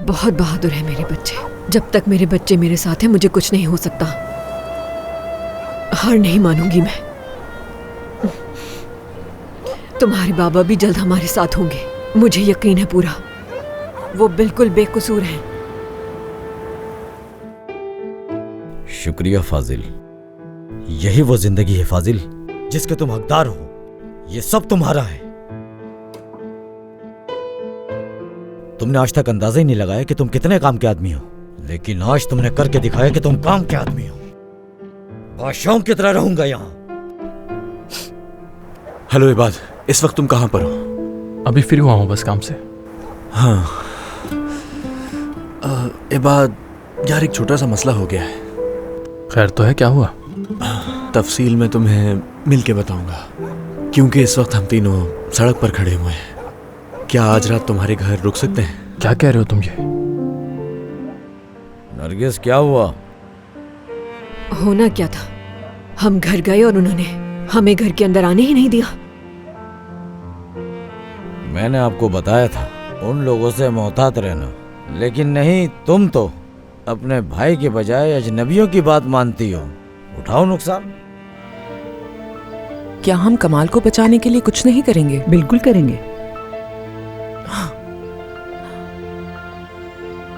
बहुत बहादुर है मेरे बच्चे। जब तक मेरे बच्चे मेरे साथ हैं मुझे कुछ नहीं हो सकता। हार नहीं मानूंगी मैं। तुम्हारे बाबा भी जल्द हमारे साथ होंगे, मुझे यकीन है पूरा। वो बिल्कुल बेकसूर हैं। शुक्रिया फाजिल। यही वो जिंदगी है फाजिल जिसके तुम हकदार हो। ये सब तुम्हारा है। तुमने आज तक अंदाजा ही नहीं लगाया कि तुम कितने काम के आदमी हो, लेकिन आज तुमने करके दिखाया कि तुम काम के आदमी हो। बादशाहों की तरह रहूंगा यहाँ। हेलो इबाद, इस वक्त तुम कहाँ पर हो? अभी फ्री हुआ हूँ बस काम से। हाँ इबाद यार, एक छोटा सा मसला हो गया है। खैर तो है, क्या हुआ? तफसील में तुम्हें मिल के बताऊंगा, क्योंकि इस वक्त हम तीनों सड़क पर खड़े हुए हैं। क्या आज रात तुम्हारे घर रुक सकते हैं? क्या कह रहे हो तुम ये? नरगिस क्या हुआ? होना क्या था, हम घर गए और उन्होंने हमें घर के अंदर आने ही नहीं दिया। मैंने आपको बताया था उन लोगों से मोहतात रहना, लेकिन नहीं, तुम तो अपने भाई के बजाय अजनबियों की बात मानती हो। उठाओ नुकसान। क्या हम कमाल को बचाने के लिए कुछ नहीं करेंगे? बिल्कुल करेंगे।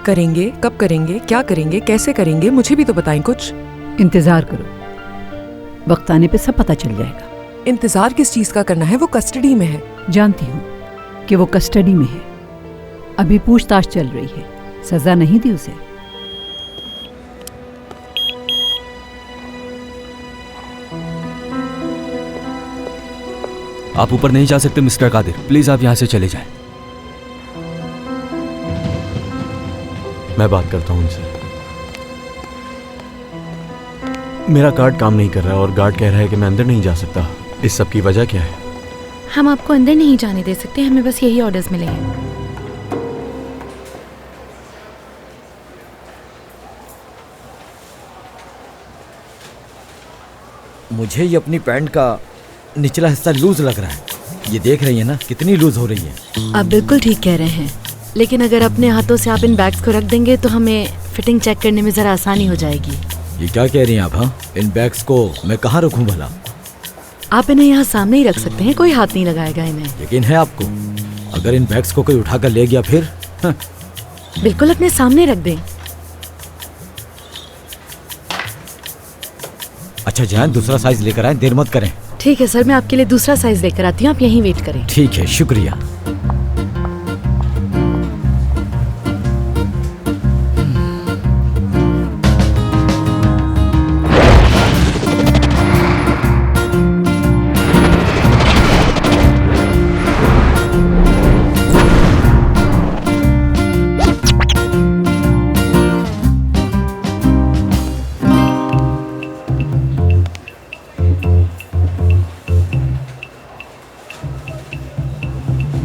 करेंगे? कब करेंगे? क्या करेंगे? कैसे करेंगे? मुझे भी तो बताएं कुछ। इंतजार करो, वक्त आने पे सब पता चल जाएगा। इंतजार किस चीज का करना है? वो कस्टडी में है। जानती हूँ कि वो कस्टडी में है, अभी पूछताछ चल रही है, सजा नहीं दी उसे। आप ऊपर नहीं जा सकते मिस्टर कादिर, प्लीज आप यहाँ से चले जाएं। मैं बात करता हूँ उनसे। मेरा कार्ड काम नहीं कर रहा और गार्ड कह रहा है कि मैं अंदर नहीं जा सकता। इस सब की वजह क्या है? हम आपको अंदर नहीं जाने दे सकते, हमें बस यही ऑर्डर्स मिले हैं। मुझे ये अपनी पैंट का निचला हिस्सा लूज लग रहा है। ये देख रही है ना कितनी लूज हो रही है। आप बिल्कुल ठीक कह रहे हैं, लेकिन अगर अपने हाथों से आप इन बैग्स को रख देंगे तो हमें फिटिंग चेक करने में जरा आसानी हो जाएगी। ये क्या कह रही हैं आप? हाँ, इन बैग्स को मैं कहाँ रखूं भला? आप इन्हें यहाँ सामने ही रख सकते हैं, कोई हाथ नहीं लगाएगा इन्हें। यकीन है आपको? अगर इन बैग्स को कोई उठाकर ले गया फिर? बिल्कुल अपने सामने रख दें। अच्छा जान, दूसरा साइज लेकर आए, देर मत करें। ठीक है सर, मैं आपके लिए दूसरा साइज लेकर आती हूँ, आप यहीं वेट करें। ठीक है, शुक्रिया।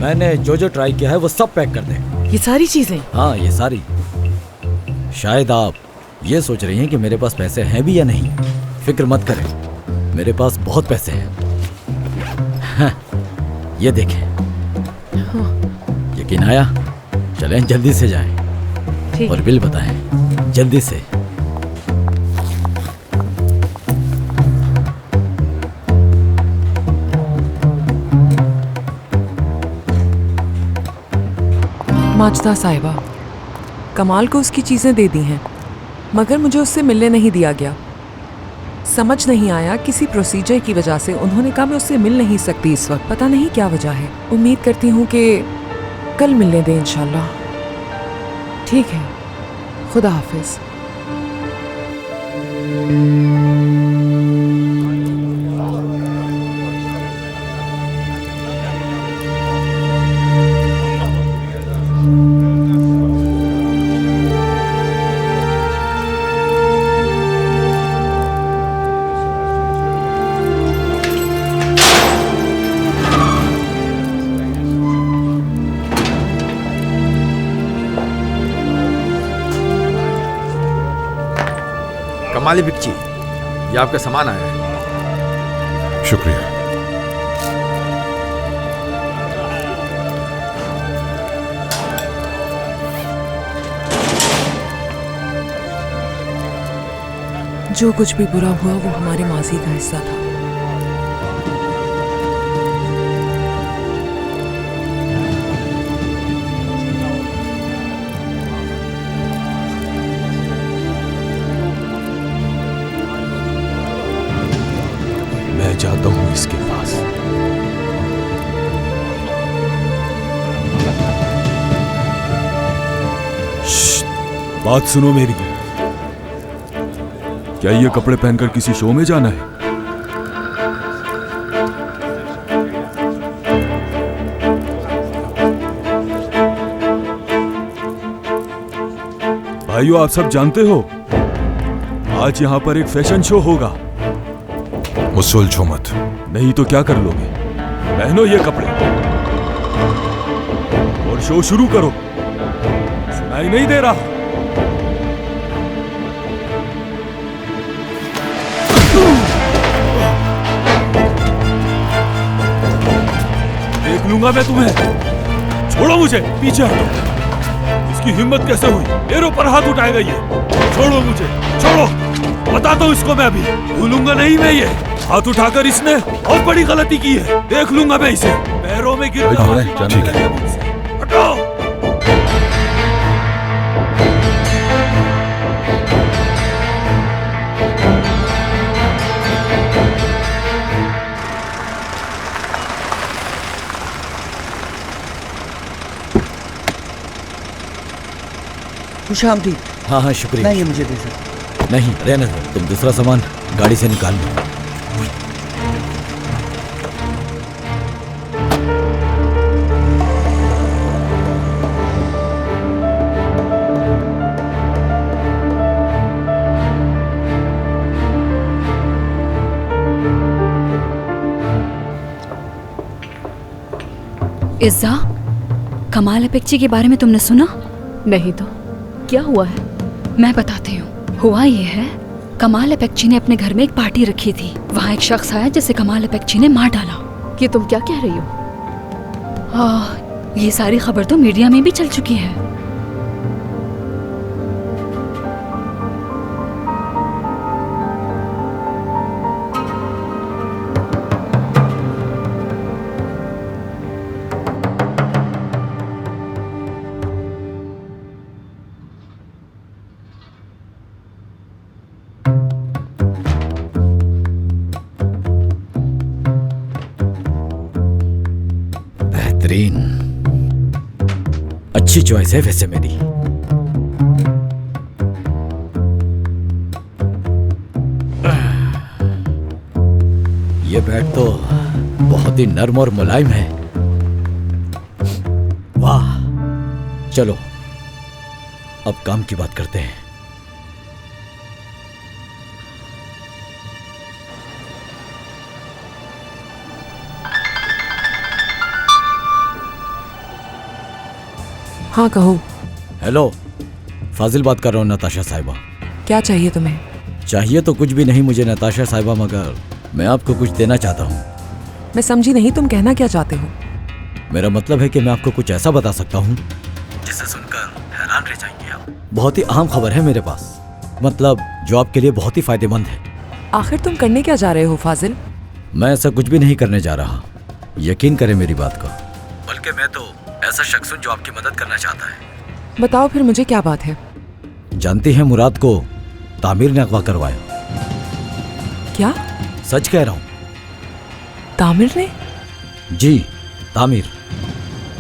मैंने जो जो ट्राई किया है वो सब पैक कर दें। ये सारी चीजें? हाँ, ये सारी। शायद आप ये सोच रही हैं कि मेरे पास पैसे हैं भी या नहीं। फिक्र मत करें, मेरे पास बहुत पैसे हैं। हाँ, ये देखें। यकीन आया? चलें जल्दी से जाएं और बिल बताएं जल्दी से। माजदा साहिबा, कमाल को उसकी चीज़ें दे दी हैं, मगर मुझे उससे मिलने नहीं दिया गया। समझ नहीं आया, किसी प्रोसीजर की वजह से उन्होंने कहा मैं उससे मिल नहीं सकती इस वक्त। पता नहीं क्या वजह है। उम्मीद करती हूँ कि कल मिलने दें इंशाल्लाह। ठीक है, खुदा हाफिज। कमाली बिकची, ये आपका सामान आया है। शुक्रिया। जो कुछ भी बुरा हुआ वो हमारे माजी का हिस्सा था। मैं जाता हूं इसके पास। बात सुनो मेरी। क्या ये कपड़े पहनकर किसी शो में जाना है? भाइयों, आप सब जानते हो आज यहां पर एक फैशन शो होगा। मुझसे मत। नहीं तो क्या कर लोगे? पहनो ये कपड़े और शो शुरू करो। सुनाई नहीं दे रहा? देख लूंगा मैं तुम्हें। छोड़ो मुझे, पीछे हटो। इसकी हिम्मत कैसे हुई मेरे ऊपर हाथ उठाएगा ये? छोड़ो मुझे, छोड़ो। बताता हूँ इसको मैं अभी। भूलूंगा नहीं मैं ये। हाथ उठाकर इसने बहुत बड़ी गलती की है। देख लूंगा मैं इसे। पैरों में गिर हटो। खुशामदीद। हाँ हाँ शुक्रिया। नहीं, ये मुझे दे सकते। नहीं रहने दो, तुम दूसरा सामान गाड़ी से निकाल लो। इज़्ज़ा, कमाल अपेक्ची के बारे में तुमने सुना? नहीं तो क्या हुआ है? मैं बताती हूँ। हुआ ये है, कमाल अपेक्ची ने अपने घर में एक पार्टी रखी थी। वहाँ एक शख्स आया जिसे कमाल अपेक्ची ने मार डाला। कि तुम क्या कह रही हो? हाँ, ये सारी खबर तो मीडिया में भी चल चुकी है। अच्छी चॉइस है वैसे मेरी। ये बैग तो बहुत ही नर्म और मुलायम है। वाह, चलो अब काम की बात करते हैं। हाँ कहो। हेलो, फाजिल बात कर रहा हूँ नताशा साहिबा। क्या चाहिए तुम्हें? चाहिए तो कुछ भी नहीं मुझे नताशा साहिबा, मगर मैं आपको कुछ देना चाहता हूँ। मैं समझी नहीं, तुम कहना क्या चाहते हो? मेरा मतलब है कि मैं आपको कुछ ऐसा बता सकता हूँ जिसे सुनकर हैरान रह जाएंगे आप। बहुत ही अहम खबर है मेरे पास, मतलब जो आपके लिए बहुत ही फायदेमंद है। आखिर तुम करने क्या जा रहे हो फाजिल? मैं ऐसा कुछ भी नहीं करने जा रहा, यकीन करें मेरी बात का। बल्कि मैं तो ऐसा शख्स हूं जो आपकी मदद करना चाहता है। बताओ फिर मुझे क्या बात है? जानती हैं मुराद को तामिर ने अगवा करवाया। क्या? सच कह रहा हूं। तामिर ने? जी, तामिर।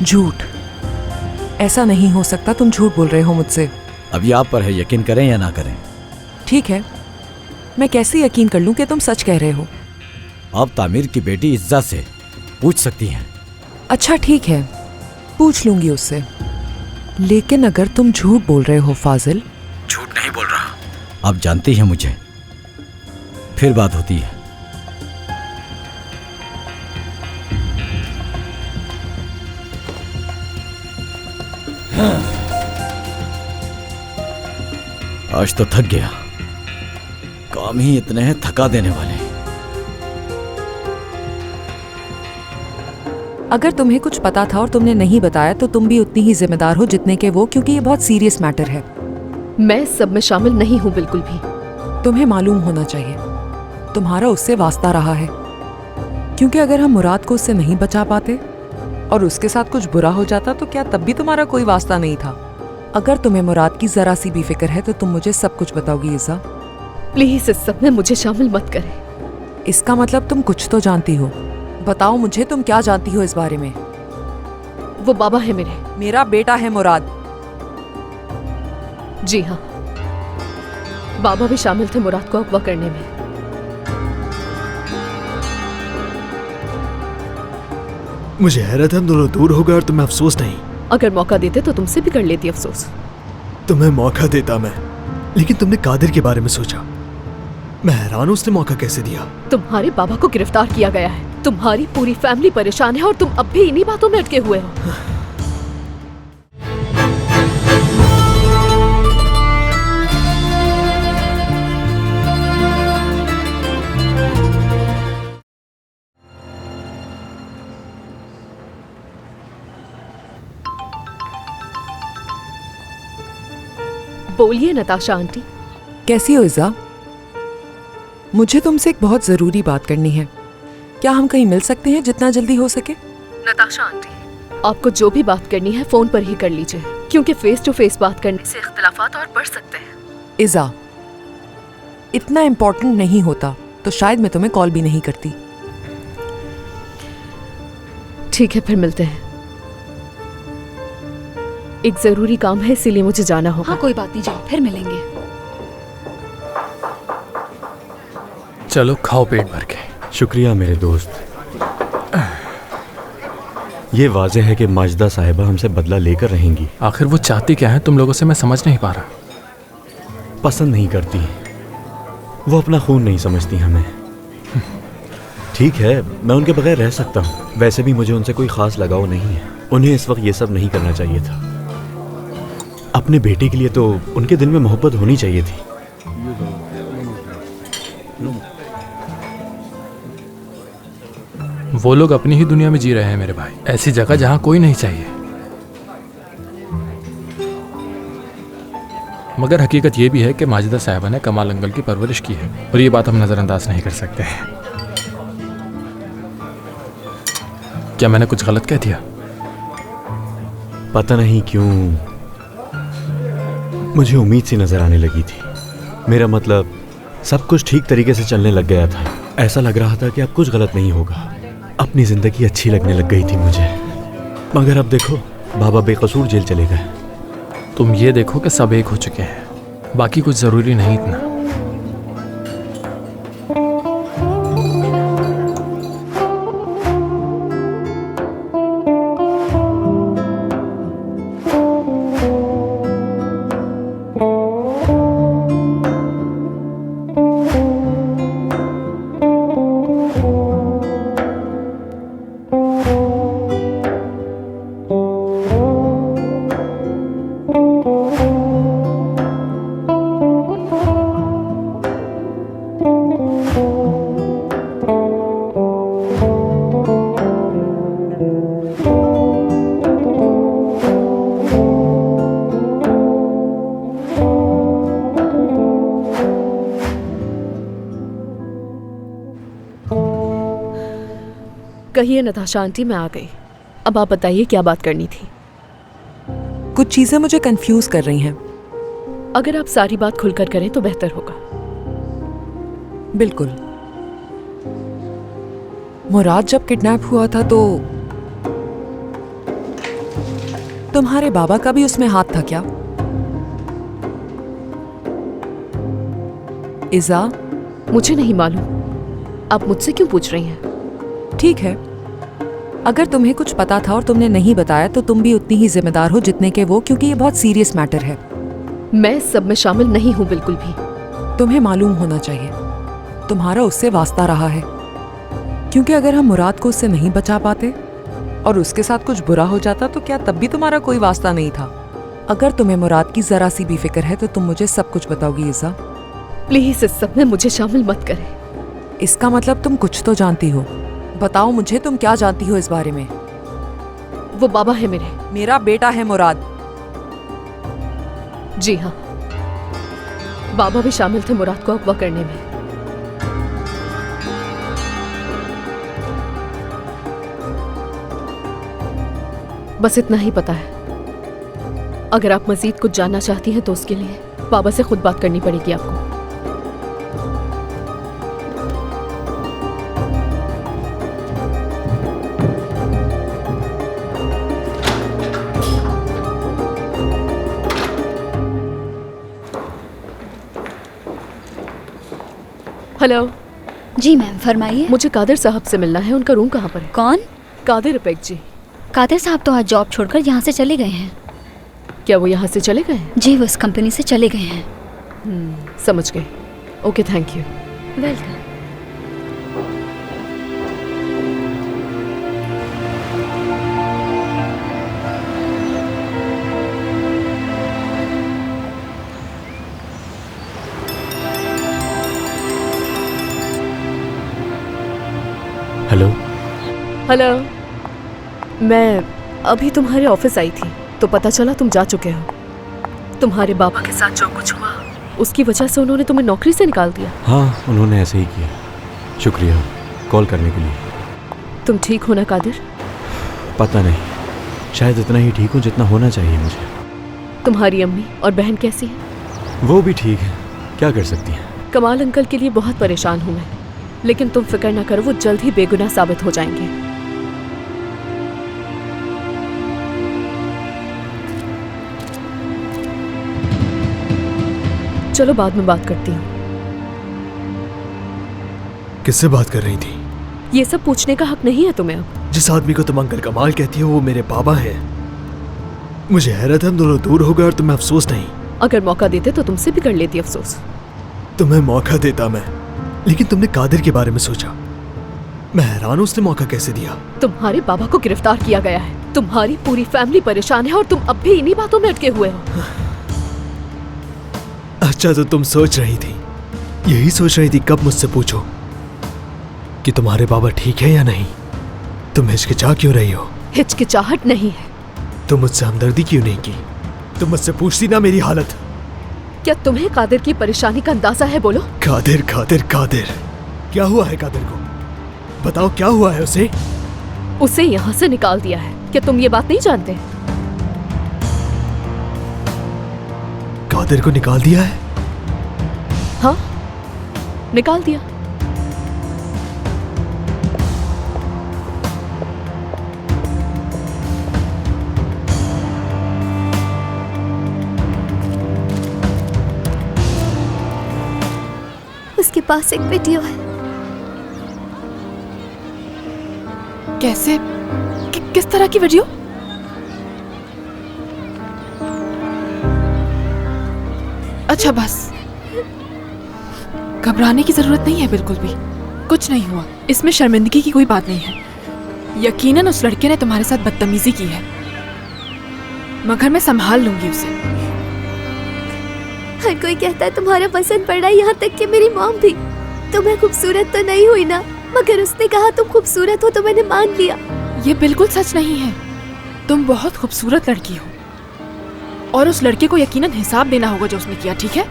झूठ, ऐसा नहीं हो सकता। तुम झूठ बोल रहे हो मुझसे। अभी आप पर है, यकीन करें या ना करें। ठीक है, मैं कैसे यकीन कर लूं कि तुम सच कह रहे हो? आप तामिर की बेटी इज्जा से पूछ सकती हैं। अच्छा ठीक है, पूछ लूंगी उससे। लेकिन अगर तुम झूठ बोल रहे हो फाजिल। झूठ नहीं बोल रहा, आप जानती हैं मुझे। फिर बात होती है। आज तो थक गया, काम ही इतने हैं थका देने वाले। अगर तुम्हें कुछ पता था और तुमने नहीं बताया तो तुम भी उतनी ही जिम्मेदार हो जितने के वो, क्योंकि ये बहुत सीरियस मैटर है। मैं सब में शामिल नहीं हूँ बिल्कुल भी। तुम्हें मालूम होना चाहिए तुम्हारा उससे वास्ता रहा है, क्योंकि अगर हम मुराद को उससे नहीं बचा पाते और उसके साथ कुछ बुरा हो जाता तो क्या तब भी तुम्हारा कोई वास्ता नहीं था? अगर तुम्हें मुराद की जरा सी भी फिक्र है तो तुम मुझे सब कुछ बताओगी इज़ा। प्लीज इस सब में मुझे शामिल मत करें। इसका मतलब तुम कुछ तो जानती हो। बताओ मुझे, तुम क्या जानती हो इस बारे में? वो बाबा है मेरे। मेरा बेटा है मुराद। जी हाँ, बाबा भी शामिल थे मुराद को अगवा करने में। मुझे हैरत है हम दोनों दूर हो गए और तुम्हें अफसोस नहीं। अगर मौका देते तो तुमसे भी कर लेती अफसोस। तुम्हें मौका देता मैं, लेकिन तुमने कादिर के बारे में सोचा। मैं हैरान हूं उसने मौका कैसे दिया। तुम्हारे बाबा को गिरफ्तार किया गया है, तुम्हारी पूरी फैमिली परेशान है और तुम अब भी इन्हीं बातों में अटके हुए हो। बोलिए नताशा आंटी। कैसी हो इज़ा? मुझे तुमसे एक बहुत जरूरी बात करनी है। क्या हम कहीं मिल सकते हैं जितना जल्दी हो सके? नताशा आंटी, आपको जो भी बात करनी है फोन पर ही कर लीजिए, क्योंकि फेस टू फेस बात करने से इख्तिलाफात और बढ़ सकते हैं। इज़ा, इतना इम्पोर्टेंट नहीं होता तो शायद मैं तुम्हें कॉल भी नहीं करती। ठीक है, फिर मिलते हैं। एक जरूरी काम है इसीलिए मुझे जाना होगा। हाँ कोई बात नहीं, जाओ फिर मिलेंगे। चलो खाओ पेट भर के। शुक्रिया मेरे दोस्त। ये वाज़ेह है कि माजिदा साहिबा हमसे बदला लेकर रहेंगी। आखिर वो चाहती क्या है तुम लोगों से, मैं समझ नहीं पा रहा। पसंद नहीं करती, वो अपना खून नहीं समझती हमें। ठीक है, मैं उनके बगैर रह सकता हूँ। वैसे भी मुझे उनसे कोई ख़ास लगाव नहीं है। उन्हें इस वक्त ये सब नहीं करना चाहिए था। अपने बेटे के लिए तो उनके दिल में मोहब्बत होनी चाहिए थी। वो लोग अपनी ही दुनिया में जी रहे हैं मेरे भाई, ऐसी जगह जहां कोई नहीं चाहिए। मगर हकीकत ये भी है कि माजिदा साहिबा ने कमाल अंकल की परवरिश की है और ये बात हम नज़रअंदाज नहीं कर सकते हैं। क्या मैंने कुछ गलत कह दिया? पता नहीं क्यों मुझे उम्मीद सी नजर आने लगी थी। मेरा मतलब सब कुछ ठीक तरीके से चलने लग गया था। ऐसा लग रहा था कि अब कुछ गलत नहीं होगा। अपनी जिंदगी अच्छी लगने लग गई थी मुझे। मगर अब देखो, बाबा बेकसूर जेल चले गए। तुम ये देखो कि सब एक हो चुके हैं, बाकी कुछ जरूरी नहीं इतना। कहिए नताशा आंटी, मैं आ गई। अब आप बताइए क्या बात करनी थी। कुछ चीजें मुझे कंफ्यूज कर रही हैं। अगर आप सारी बात खुलकर करें तो बेहतर होगा। बिल्कुल। मुराद जब किडनैप हुआ था तो तुम्हारे बाबा का भी उसमें हाथ था क्या? इज़ा, मुझे नहीं मालूम। आप मुझसे क्यों पूछ रही हैं? ठीक है, अगर तुम्हें कुछ पता था और तुमने नहीं बताया तो तुम भी उतनी ही जिम्मेदार हो जितने के वो, क्योंकि ये बहुत सीरियस मैटर है। मैं सब में शामिल नहीं हूँ बिल्कुल भी। तुम्हें मालूम होना चाहिए तुम्हारा उससे वास्ता रहा है, क्योंकि अगर हम मुराद को उससे नहीं बचा पाते और उसके साथ कुछ बुरा हो जाता तो क्या तब भी तुम्हारा कोई वास्ता नहीं था? अगर तुम्हें मुराद की जरा सी भी फिक्र है तो तुम मुझे सब कुछ बताओगी इज़ा। प्लीज इस सब में मुझे शामिल मत करें। इसका मतलब तुम कुछ तो जानती हो। बताओ मुझे, तुम क्या जानती हो इस बारे में? वो बाबा है मेरे। मेरा बेटा है मुराद। जी हाँ, बाबा भी शामिल थे मुराद को अगवा करने में। बस इतना ही पता है। अगर आप मजीद कुछ जानना चाहती हैं तो उसके लिए बाबा से खुद बात करनी पड़ेगी आपको। हेलो। जी मैम, फरमाइए। मुझे कादिर साहब से मिलना है। उनका रूम कहाँ पर है? कौन? कादिर इपेक जी। कादिर साहब तो आज जॉब छोड़कर यहाँ से चले गए हैं। क्या वो यहाँ से चले गए हैं? जी, वो इस कंपनी से चले गए हैं। समझ गए। Okay, thank you. Welcome. Hello. Hello. मैं अभी तुम्हारे ऑफिस आई थी तो पता चला तुम जा चुके हो। तुम्हारे बाबा के साथ जो कुछ हुआ उसकी वजह से उन्होंने तुम्हें नौकरी से निकाल दिया। हाँ, उन्होंने ऐसे ही किया। शुक्रिया कॉल करने के लिए। तुम ठीक हो ना कादिर? पता नहीं, शायद इतना ही ठीक हूँ जितना होना चाहिए मुझे। तुम्हारी अम्मी और बहन कैसी है? वो भी ठीक है, क्या कर सकती हैं। कमाल अंकल के लिए बहुत परेशान हूँ मैं, लेकिन तुम फिक्र ना करो, वो जल्द ही बेगुनाह साबित हो जाएंगे। चलो बाद में बात करती हूँ। किससे बात कर रही थी? ये सब पूछने का हक नहीं है तुम्हें अब। जिस आदमी को तुम अंकल कमाल कहती हो वो मेरे बाबा हैं। मुझे हैरत है हम दोनों दूर हो गए और तुम्हें अफसोस नहीं। अगर मौका देते तो तुमसे भी कर लेती अफसोस। तुम्हें मौका देता मैं, लेकिन तुमने कादिर के बारे में सोचा। मैं हैरान हूं उसने मौका कैसे दिया। तुम्हारे बाबा को गिरफ्तार किया गया है, तुम्हारी पूरी फैमिली परेशान है और तुम अब भी इन्हीं बातों में अटके हुए हो। अच्छा, तो तुम सोच रही थी, यही सोच रही थी कब मुझसे पूछो कि तुम्हारे बाबा ठीक है या नहीं। तुम हिचकिचा क्यों रही हो? हिचकिचाहट नहीं है। तुम मुझसे हमदर्दी क्यों नहीं की? तुम मुझसे पूछती ना मेरी हालत। क्या तुम्हें कादिर की परेशानी का अंदाजा है? बोलो। कादिर कादिर कादिर, क्या हुआ है कादिर को? बताओ क्या हुआ है उसे? उसे यहाँ से निकाल दिया है। क्या तुम ये बात नहीं जानते? कादिर को निकाल दिया है? हाँ, निकाल दिया। उसके पास एक वीडियो है। कैसे? किस तरह की वीडियो? अच्छा बस, घबराने की जरूरत नहीं है बिल्कुल भी। कुछ नहीं हुआ, इसमें शर्मिंदगी की कोई बात नहीं है। यकीनन उस लड़के ने तुम्हारे साथ बदतमीजी की है, मगर मैं संभाल लूंगी उसे। हर कोई कहता है तुम्हारा पसंद पड़ा, यहाँ तक कि मेरी मॉम भी। तुम्हें खूबसूरत तो नहीं हुई ना, मगर उसने कहा तुम खूबसूरत हो तो मैंने मान लिया। ये बिल्कुल सच नहीं है। तुम बहुत खूबसूरत लड़की हो और उस लड़के को यकीनन हिसाब देना होगा जो उसने किया, ठीक है?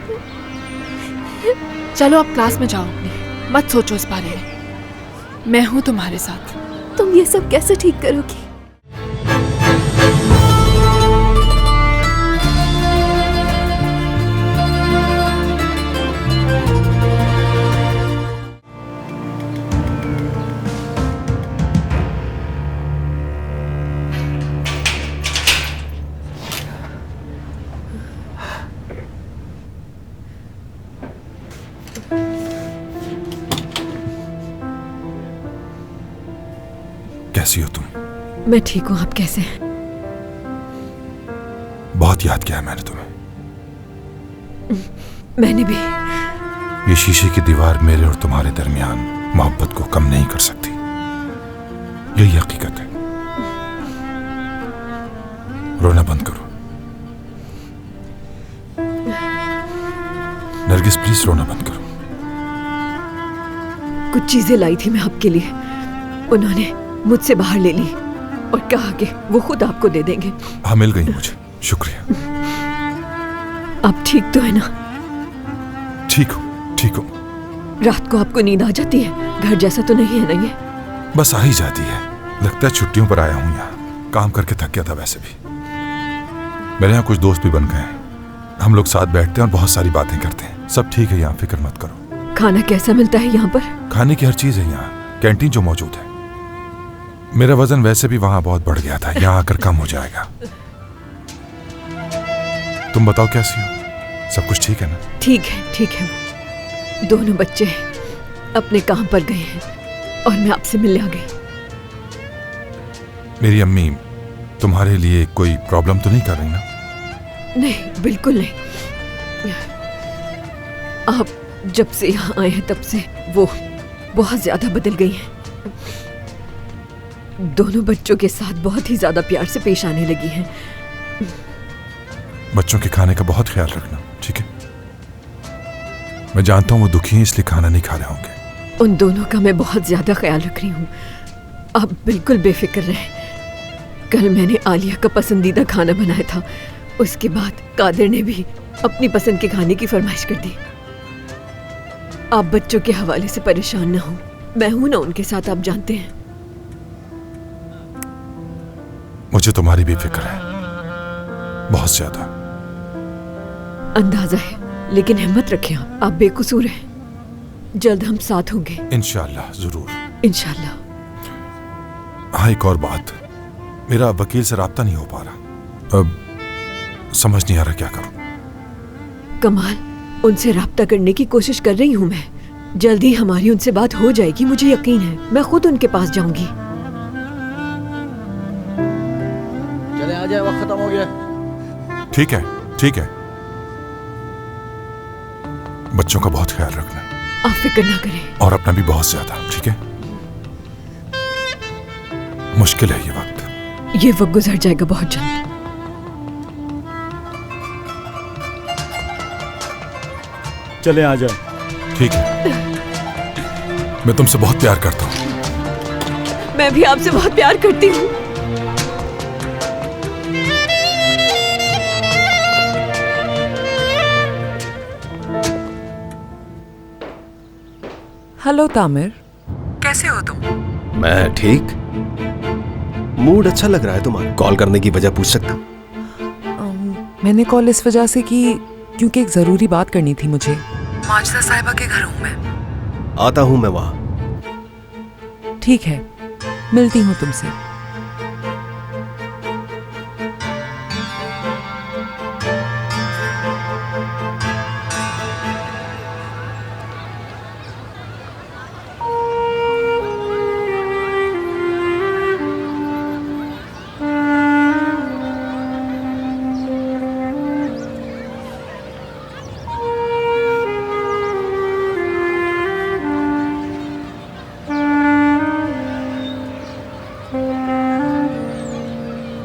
चलो अब क्लास में जाओ अपनी, मत सोचो इस बारे में। मैं हूँ तुम्हारे साथ। तुम ये सब कैसे ठीक करोगी? कैसी हो तुम? मैं ठीक हूँ, आप कैसे हैं? बहुत याद किया है मैंने तुम्हें। मैंने भी। ये शीशे की दीवार मेरे और तुम्हारे दरमियान मोहब्बत को कम नहीं कर सकती, यही हकीकत है। रोना बंद करो। नरगिस प्लीज रोना बंद करो। कुछ चीजें लाई थी मैं आपके लिए, उन्होंने मुझसे बाहर ले ली और कहा कि वो खुद आपको दे देंगे। हाँ, मिल गई मुझे, शुक्रिया। आप ठीक तो है ना? ठीक हूँ। रात को आपको नींद आ जाती है? घर जैसा तो नहीं है ना ये? बस आ ही जाती है। लगता है छुट्टियों पर आया हूँ यहाँ। काम करके थक गया था वैसे भी। मेरे यहाँ कुछ दोस्त भी बन गए हैं। हम लोग साथ बैठते हैं और बहुत सारी बातें करते हैं। सब ठीक है यहाँ, फिक्र मत करो। खाना कैसा मिलता है यहाँ पर? खाने की हर चीज है यहाँ, कैंटीन जो मौजूद है। मेरा वजन वैसे भी वहां बहुत बढ़ गया था, यहाँ आकर कम हो जाएगा। तुम बताओ कैसी हो? सब कुछ ठीक है ना? ठीक है, ठीक है। दोनों बच्चे अपने काम पर गए हैं और मैं आपसे मिलने आ गई। मेरी अम्मी तुम्हारे लिए कोई प्रॉब्लम तो नहीं कर रही ना? नहीं, बिल्कुल नहीं। आप जब से यहाँ आए हैं तब से वो बहुत ज्यादा बदल गई हैं। दोनों बच्चों के साथ बहुत ही ज्यादा प्यार से पेश आने लगी हैं। बच्चों के खाने का बहुत ख्याल रखना, ठीक है? मैं जानता हूँ वो दुखी हैं इसलिए खाना नहीं खा रहे होंगे। उन दोनों का मैं बहुत ज्यादा ख्याल रख रही हूँ। आप बिल्कुल बेफिक्र रहें। कल मैंने आलिया का पसंदीदा खाना बनाया था, उसके बाद कादिर ने भी अपनी पसंद के खाने की फरमाइश कर दी। आप बच्चों के हवाले से परेशान ना हो, मैं हूं ना उनके साथ, आप जानते हैं। मुझे तुम्हारी भी फिक्र है, बहुत ज्यादा। अंदाजा है, लेकिन हिम्मत रखें आप बेकसूर हैं। जल्द हम साथ होंगे इंशाल्लाह, जरूर इंशाल्लाह। हाँ, एक और बात, मेरा वकील से राब्ता नहीं हो पा रहा। अब समझ नहीं आ रहा क्या करूं। कमाल, उनसे राब्ता करने की कोशिश कर रही हूं मैं। जल्दी हमारी उनसे बात हो जाएगी, मुझे यकीन है। मैं खुद उनके पास जाऊंगी। चले आ जाए, वक्त खत्म हो गया। ठीक है, ठीक है। बच्चों का बहुत ख्याल रखना। आप फिक्र ना करें। और अपना भी बहुत ज्यादा, ठीक है? मुश्किल है ये वक्त गुजर जाएगा बहुत जल्द। चले आ जाए। ठीक है। मैं तुमसे बहुत प्यार करता हूँ। मैं भी आपसे बहुत प्यार करती हूँ। हेलो तामिर, कैसे हो तुम? मैं ठीक। मूड अच्छा लग रहा है तुम्हारा। कॉल करने की वजह पूछ सकता हूँ? मैंने कॉल इस वजह से की क्योंकि एक जरूरी बात करनी थी मुझे। माजिदा साहिबा के घर हूँ मैं। आता हूँ मैं वहाँ। ठीक है, मिलती हूँ तुमसे।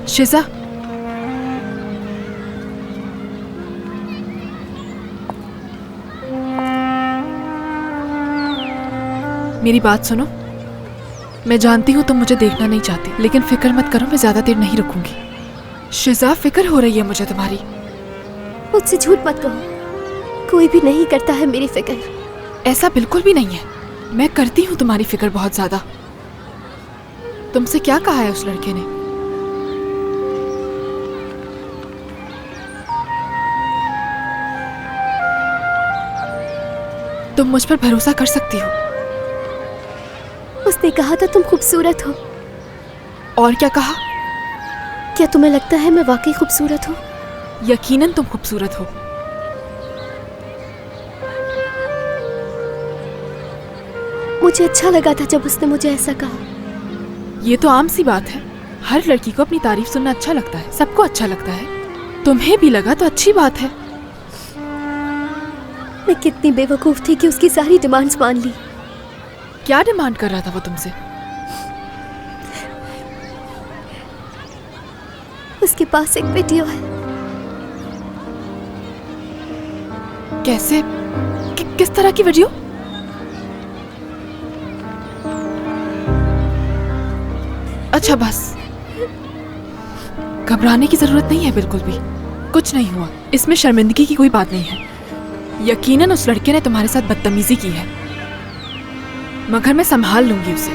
शिजा, मेरी बात सुनो। मैं जानती हूँ तुम मुझे देखना नहीं चाहती, लेकिन फिक्र मत करो, मैं ज्यादा देर नहीं रुकूंगी। शिजा, फिक्र हो रही है मुझे तुम्हारी। मुझसे झूठ मत कहो, कोई भी नहीं करता है मेरी फिक्र। ऐसा बिल्कुल भी नहीं है, मैं करती हूँ तुम्हारी फिक्र बहुत ज्यादा। तुमसे क्या कहा है उस लड़के ने? तुम मुझ पर भरोसा कर सकती हो। उसने कहा था तुम खूबसूरत हो। और क्या कहा? क्या तुम्हें लगता है मैं वाकई खूबसूरत हूँ? यकीनन तुम खूबसूरत हो। मुझे अच्छा लगा था जब उसने मुझे ऐसा कहा। ये तो आम सी बात है, हर लड़की को अपनी तारीफ सुनना अच्छा लगता है, सबको अच्छा लगता है। तुम्हें भी लगा तो अच्छी बात है। मैं कितनी बेवकूफ थी कि उसकी सारी डिमांड्स मान ली। क्या डिमांड कर रहा था वो तुमसे? उसके पास एक वीडियो है। कैसे? किस तरह की वीडियो? अच्छा बस, घबराने की जरूरत नहीं है बिल्कुल भी। कुछ नहीं हुआ, इसमें शर्मिंदगी की कोई बात नहीं है। यकीनन उस लड़के ने तुम्हारे साथ बदतमीजी की है, मगर मैं संभाल लूंगी उसे।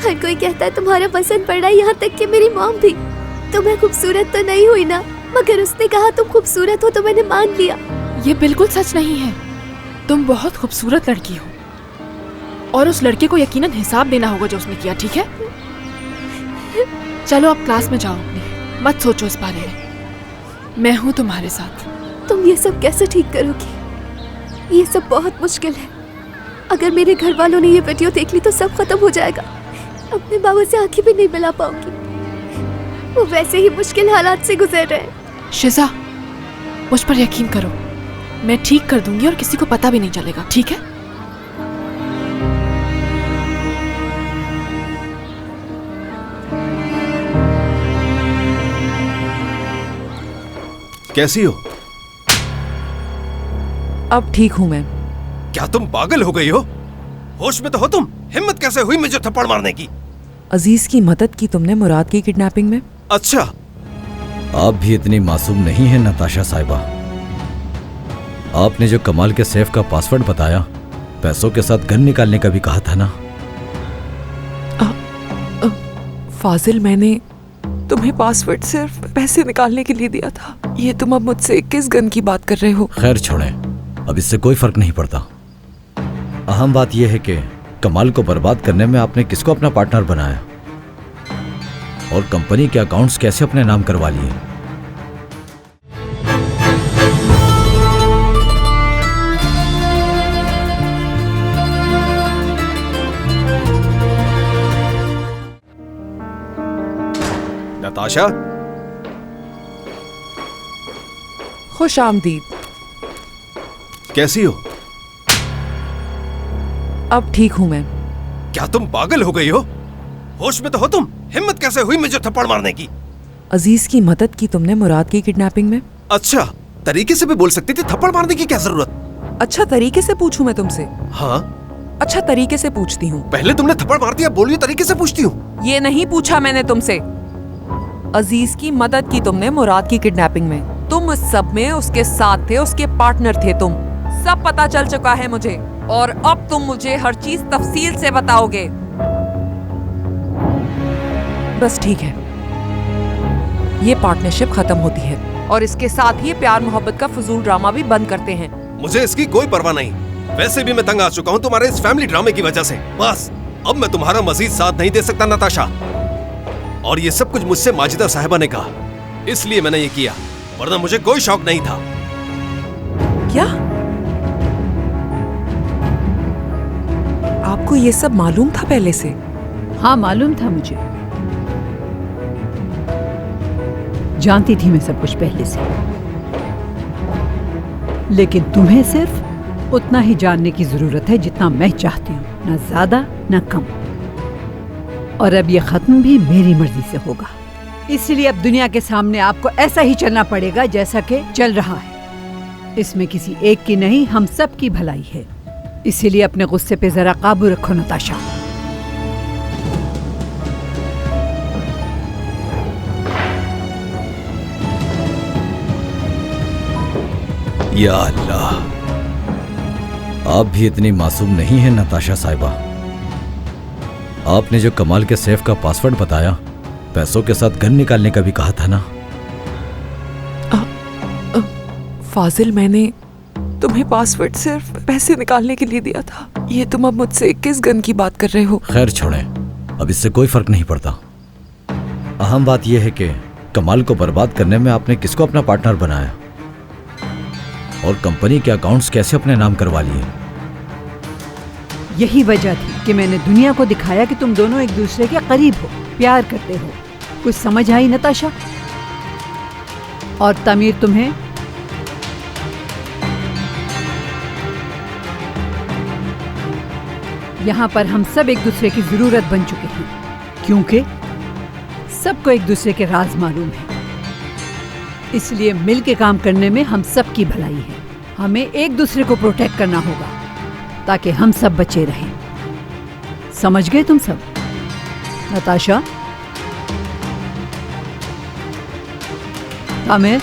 हर कोई कहता है तुम्हारा पसंद पड़ा, यहाँ तक कि मेरी मॉम भी। तुम्हें खूबसूरत तो नहीं हुई ना, मगर उसने कहा तुम खूबसूरत हो तो मैंने मान लिया। ये बिल्कुल सच नहीं है। तुम बहुत खूबसूरत लड़की हो और उस लड़के को यकीनन हिसाब देना होगा जो उसने किया, ठीक है? चलो अब क्लास में जाओ अपनी, मत सोचो इस बारे में। मैं हूँ तुम्हारे साथ। तुम ये सब कैसे ठीक करोगी? ये सब बहुत मुश्किल है। अगर मेरे घर वालों ने ये वीडियो देख ली तो सब खत्म हो जाएगा। अपने बाबा से आंखें भी नहीं मिला पाऊंगी। वो वैसे ही मुश्किल हालात से गुजर रहे हैं। शिजा, मुझ पर यकीन करो, मैं ठीक कर दूंगी और किसी को पता भी नहीं चलेगा, ठीक है? कैसी हो? अब ठीक हूँ मैं। क्या तुम पागल हो गई हो? होश में तो हो तुम? हिम्मत कैसे हुई मुझे थप्पड़ मारने की? अजीज की मदद की तुमने मुराद की किडनैपिंग में। अच्छा, आप भी इतनी मासूम नहीं है नताशा साहिबा। आपने जो कमाल के सेफ का पासवर्ड बताया, पैसों के साथ गन निकालने का भी कहा था ना? फाजिल, मैंने तुम्हें पासवर्ड सिर्फ पैसे निकालने के लिए दिया था। ये तुम अब मुझसे किस गन की बात कर रहे हो? खैर छोड़ें, अब इससे कोई फर्क नहीं पड़ता। अहम बात यह है कि कमाल को बर्बाद करने में आपने किसको अपना पार्टनर बनाया और कंपनी के अकाउंट्स कैसे अपने नाम करवा लिए। नताशा, खुश आमदीद। कैसी हो? अब ठीक हूँ मैं। क्या तुम पागल हो गई हो? होश में तो हो तुम? हिम्मत कैसे हुई मुझे थप्पड़ मारने की? अजीज की मदद की तुमने मुराद की किडनैपिंग में। अच्छा, तरीके से भी बोल सकती थी, थप्पड़ मारने की क्या जरूरत? अच्छा, तरीके से पूछूं मैं तुमसे? हाँ। अच्छा, तरीके से पूछती हूँ। पहले तुमने थप्पड़ मार दिया, बोलिए तरीके से पूछती हूँ। ये नहीं पूछा मैंने तुमसे। अजीज की मदद की तुमने मुराद की किडनैपिंग में। तुम इस सब में उसके साथ थे, उसके पार्टनर थे तुम। सब पता चल चुका है मुझे और अब तुम मुझे हर चीज तफसील से बताओगे। बस ठीक है, ये पार्टनरशिप खत्म होती है और इसके साथ ही प्यार मोहब्बत का फजूल ड्रामा भी बंद करते हैं। मुझे इसकी कोई परवाह नहीं। वैसे भी मैं तंग आ चुका हूँ तुम्हारे इस फैमिली ड्रामे की वजह से। बस अब मैं तुम्हारा मजीद साथ नहीं दे सकता नताशा। और ये सब कुछ मुझसे माजिदा साहिबा ने कहा, इसलिए मैंने ये किया, वरना मुझे कोई शौक नहीं था। क्या आपको ये सब मालूम था पहले से? हाँ, मालूम था मुझे। जानती थी मैं सब कुछ पहले से, लेकिन तुम्हें सिर्फ उतना ही जानने की जरूरत है जितना मैं चाहती हूँ, ना ज्यादा ना कम। और अब ये खत्म भी मेरी मर्जी से होगा, इसलिए अब दुनिया के सामने आपको ऐसा ही चलना पड़ेगा जैसा कि चल रहा है। इसमें किसी एक की नहीं, हम सब की भलाई है। इसीलिए अपने गुस्से पे जरा काबू रखो नताशा। या अल्लाह, आप भी इतनी मासूम नहीं है नताशा साहिबा। आपने जो कमाल के सेफ का पासवर्ड बताया, पैसों के साथ गन निकालने का भी कहा था ना? फाजिल, मैंने तुम्हें पासवर्ड सिर्फ पैसे निकालने के लिए दिया था। ये तुम अब मुझसे किस गन की बात कर रहे हो? खैर छोड़ें, अब इससे कोई फर्क नहीं पड़ता। अहम बात यह है कि कमाल को बर्बाद करने में आपने किसको अपना पार्टनर बनाया और कंपनी के अकाउंट्स कैसे अपने नाम करवा लिए। यही वजह थी कि मैंने दुनिया को दिखाया कि तुम दोनों एक दूसरे के करीब हो, प्यार करते हो। कुछ समझ आई नताशा? और तमीर, तुम्हें यहाँ पर हम सब एक दूसरे की जरूरत बन चुके हैं, क्योंकि सबको एक दूसरे के राज मालूम है। इसलिए मिल के काम करने में हम सब की भलाई है। हमें एक दूसरे को प्रोटेक्ट करना होगा ताकि हम सब बचे रहें। समझ गए तुम सब? नताशा, आमिर,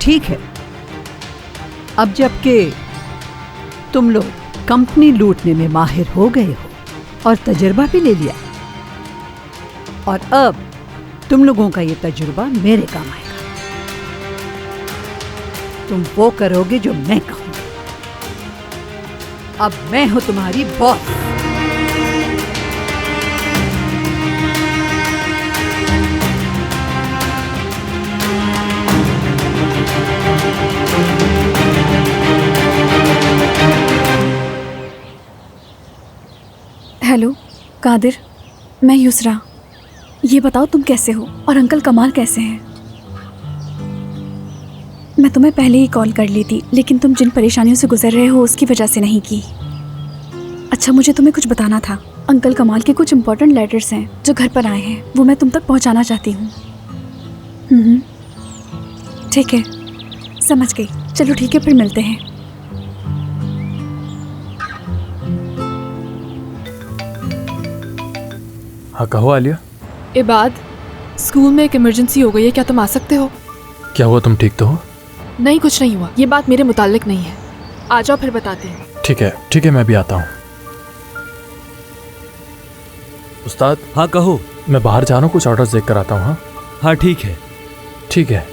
ठीक है, अब जबकि तुम लोग कंपनी लूटने में माहिर हो गए हो और तजुर्बा भी ले लिया, और अब तुम लोगों का ये तजुर्बा मेरे काम आएगा। तुम वो करोगे जो मैं कहूंगी। अब मैं हूं तुम्हारी बॉस। हेलो कादिर, मैं युसरा। ये बताओ तुम कैसे हो और अंकल कमाल कैसे हैं? मैं तुम्हें पहले ही कॉल कर ली थी, लेकिन तुम जिन परेशानियों से गुजर रहे हो उसकी वजह से नहीं की। अच्छा, मुझे तुम्हें कुछ बताना था। अंकल कमाल के कुछ इंपॉर्टेंट लेटर्स हैं जो घर पर आए हैं, वो मैं तुम तक पहुंचाना चाहती हूँ। ठीक है, समझ गई। चलो ठीक है, फिर मिलते हैं। हाँ कहो आलिया। इबाद, स्कूल में एक इमरजेंसी हो गई है, क्या तुम आ सकते हो? क्या हुआ, तुम ठीक तो हो? नहीं, कुछ नहीं हुआ। ये बात मेरे मुताल्लिक नहीं है। आ जाओ, फिर बताते हैं। ठीक है, मैं भी आता हूँ। उस्ताद। हाँ कहो। मैं बाहर जा रहा हूँ, कुछ ऑर्डर्स देख कर आता हूँ। हाँ ठीक है। ठीक है।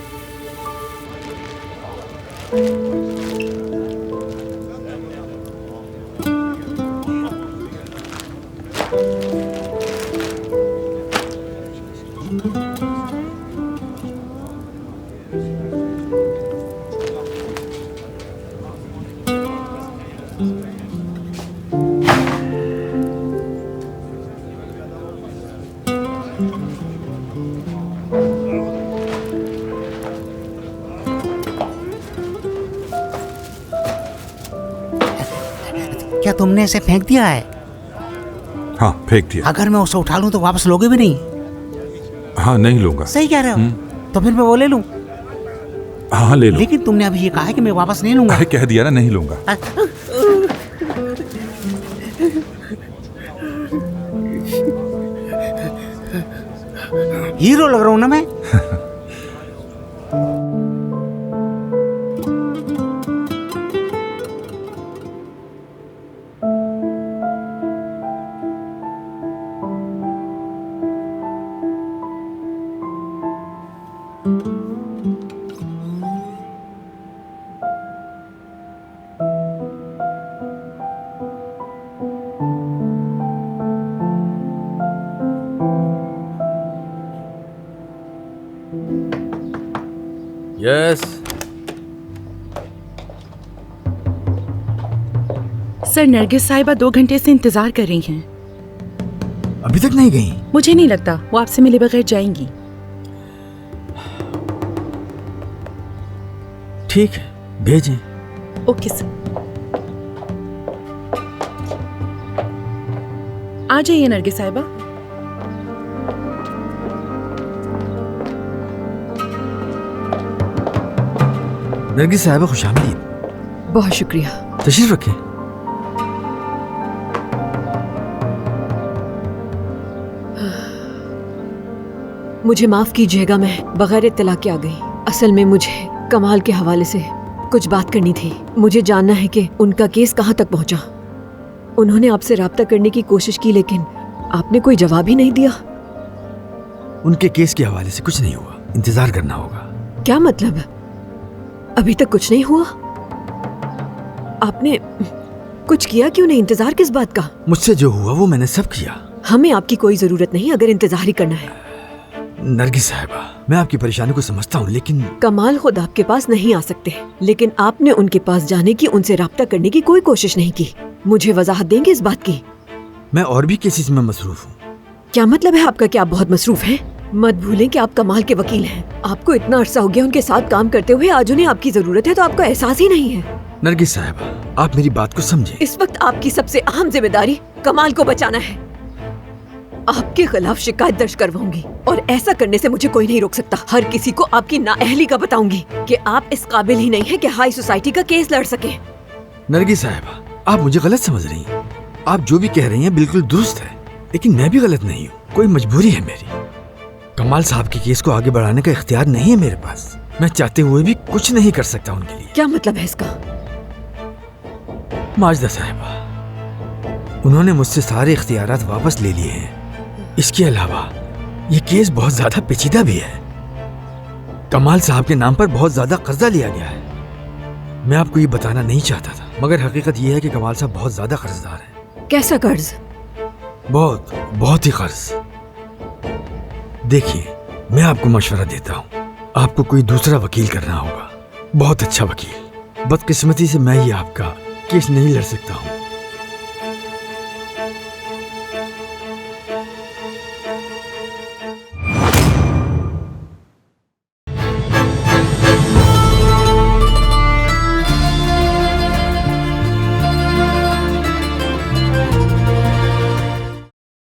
क्या तुमने इसे फेंक दिया है? हाँ फेंक दिया। अगर मैं उसे उठा लूं तो वापस लोगे भी नहीं? हाँ नहीं लूंगा। सही कह रहे हो। तो फिर मैं वो ले लूं? हाँ ले लो। लेकिन तुमने अभी ये कहा है कि मैं वापस नहीं लूंगा। अरे कह दिया ना, नहीं लूंगा। हीरो लग रहा हूं ना मैं? यस। सर, नरगिस साहिबा 2 घंटे से इंतजार कर रही हैं। अभी तक नहीं गई? मुझे नहीं लगता वो आपसे मिले बगैर जाएंगी। ठीक है, भेजें। Okay sir. आ जाइए नरगिस साहिबा। नरगिस साहिबा खुशामदीद। बहुत शुक्रिया। तशरीफ रखें। मुझे माफ कीजिएगा, मैं बगैर इत्तला के आ गई। असल में मुझे कमाल के हवाले से कुछ बात करनी थी। मुझे जानना है कि उनका केस कहाँ तक पहुंचा। उन्होंने आपसे राब्ता करने की कोशिश की, लेकिन आपने कोई जवाब ही नहीं दिया। उनके केस के हवाले से कुछ नहीं हुआ, इंतजार करना होगा। क्या मतलब? अभी तक कुछ नहीं हुआ? आपने कुछ किया क्यों नहीं? इंतजार किस बात का? मुझसे जो हुआ वो मैंने सब किया। हमें आपकी कोई जरूरत नहीं अगर इंतजार ही करना है। नरगिस साहिबा, मैं आपकी परेशानी को समझता हूँ, लेकिन कमाल खुद आपके पास नहीं आ सकते, लेकिन आपने उनके पास जाने की, उनसे राब्ता करने की कोई कोशिश नहीं की। मुझे वजाहत देंगे इस बात की? मैं और भी केसेस में मसरूफ हूँ। क्या मतलब है आपका कि आप बहुत मसरूफ हैं? मत भूलें कि आप कमाल के वकील हैं। आपको इतना अरसा हो गया उनके साथ काम करते हुए, आज उन्हें आपकी जरूरत है तो आपको एहसास ही नहीं है। नरगिस साहिबा, आप मेरी बात को समझें। इस वक्त आपकी सबसे अहम जिम्मेदारी कमाल को बचाना है। आपके खिलाफ शिकायत दर्ज करवाऊंगी और ऐसा करने से मुझे कोई नहीं रोक सकता। हर किसी को आपकी नाअहली का बताऊंगी कि आप इस काबिल ही नहीं है कि हाई सोसाइटी का केस लड़ सके। नरगिस साहिबा, आप मुझे गलत समझ रही हैं। आप जो भी कह रही हैं बिल्कुल दुरुस्त है, लेकिन मैं भी गलत नहीं हूँ। कोई मजबूरी है मेरी। कमाल साहब के केस को आगे बढ़ाने का इख्तियार नहीं है मेरे पास। मैं चाहते हुए भी कुछ नहीं कर सकता उनके लिए। क्या मतलब है इसका? माजिदा साहिबा, उन्होंने मुझसे सारे इख्तियारात वापस ले लिए हैं। इसके अलावा ये केस बहुत ज्यादा पेचीदा भी है। कमाल साहब के नाम पर बहुत ज्यादा कर्जा लिया गया है। मैं आपको ये बताना नहीं चाहता था, मगर हकीकत ये है कि कमाल साहब बहुत ज्यादा कर्जदार हैं। कैसा कर्ज? बहुत ही कर्ज। देखिए, मैं आपको मशवरा देता हूँ, आपको कोई दूसरा वकील करना होगा, बहुत अच्छा वकील। बदकिस्मती से मैं ही आपका केस नहीं लड़ सकता हूँ।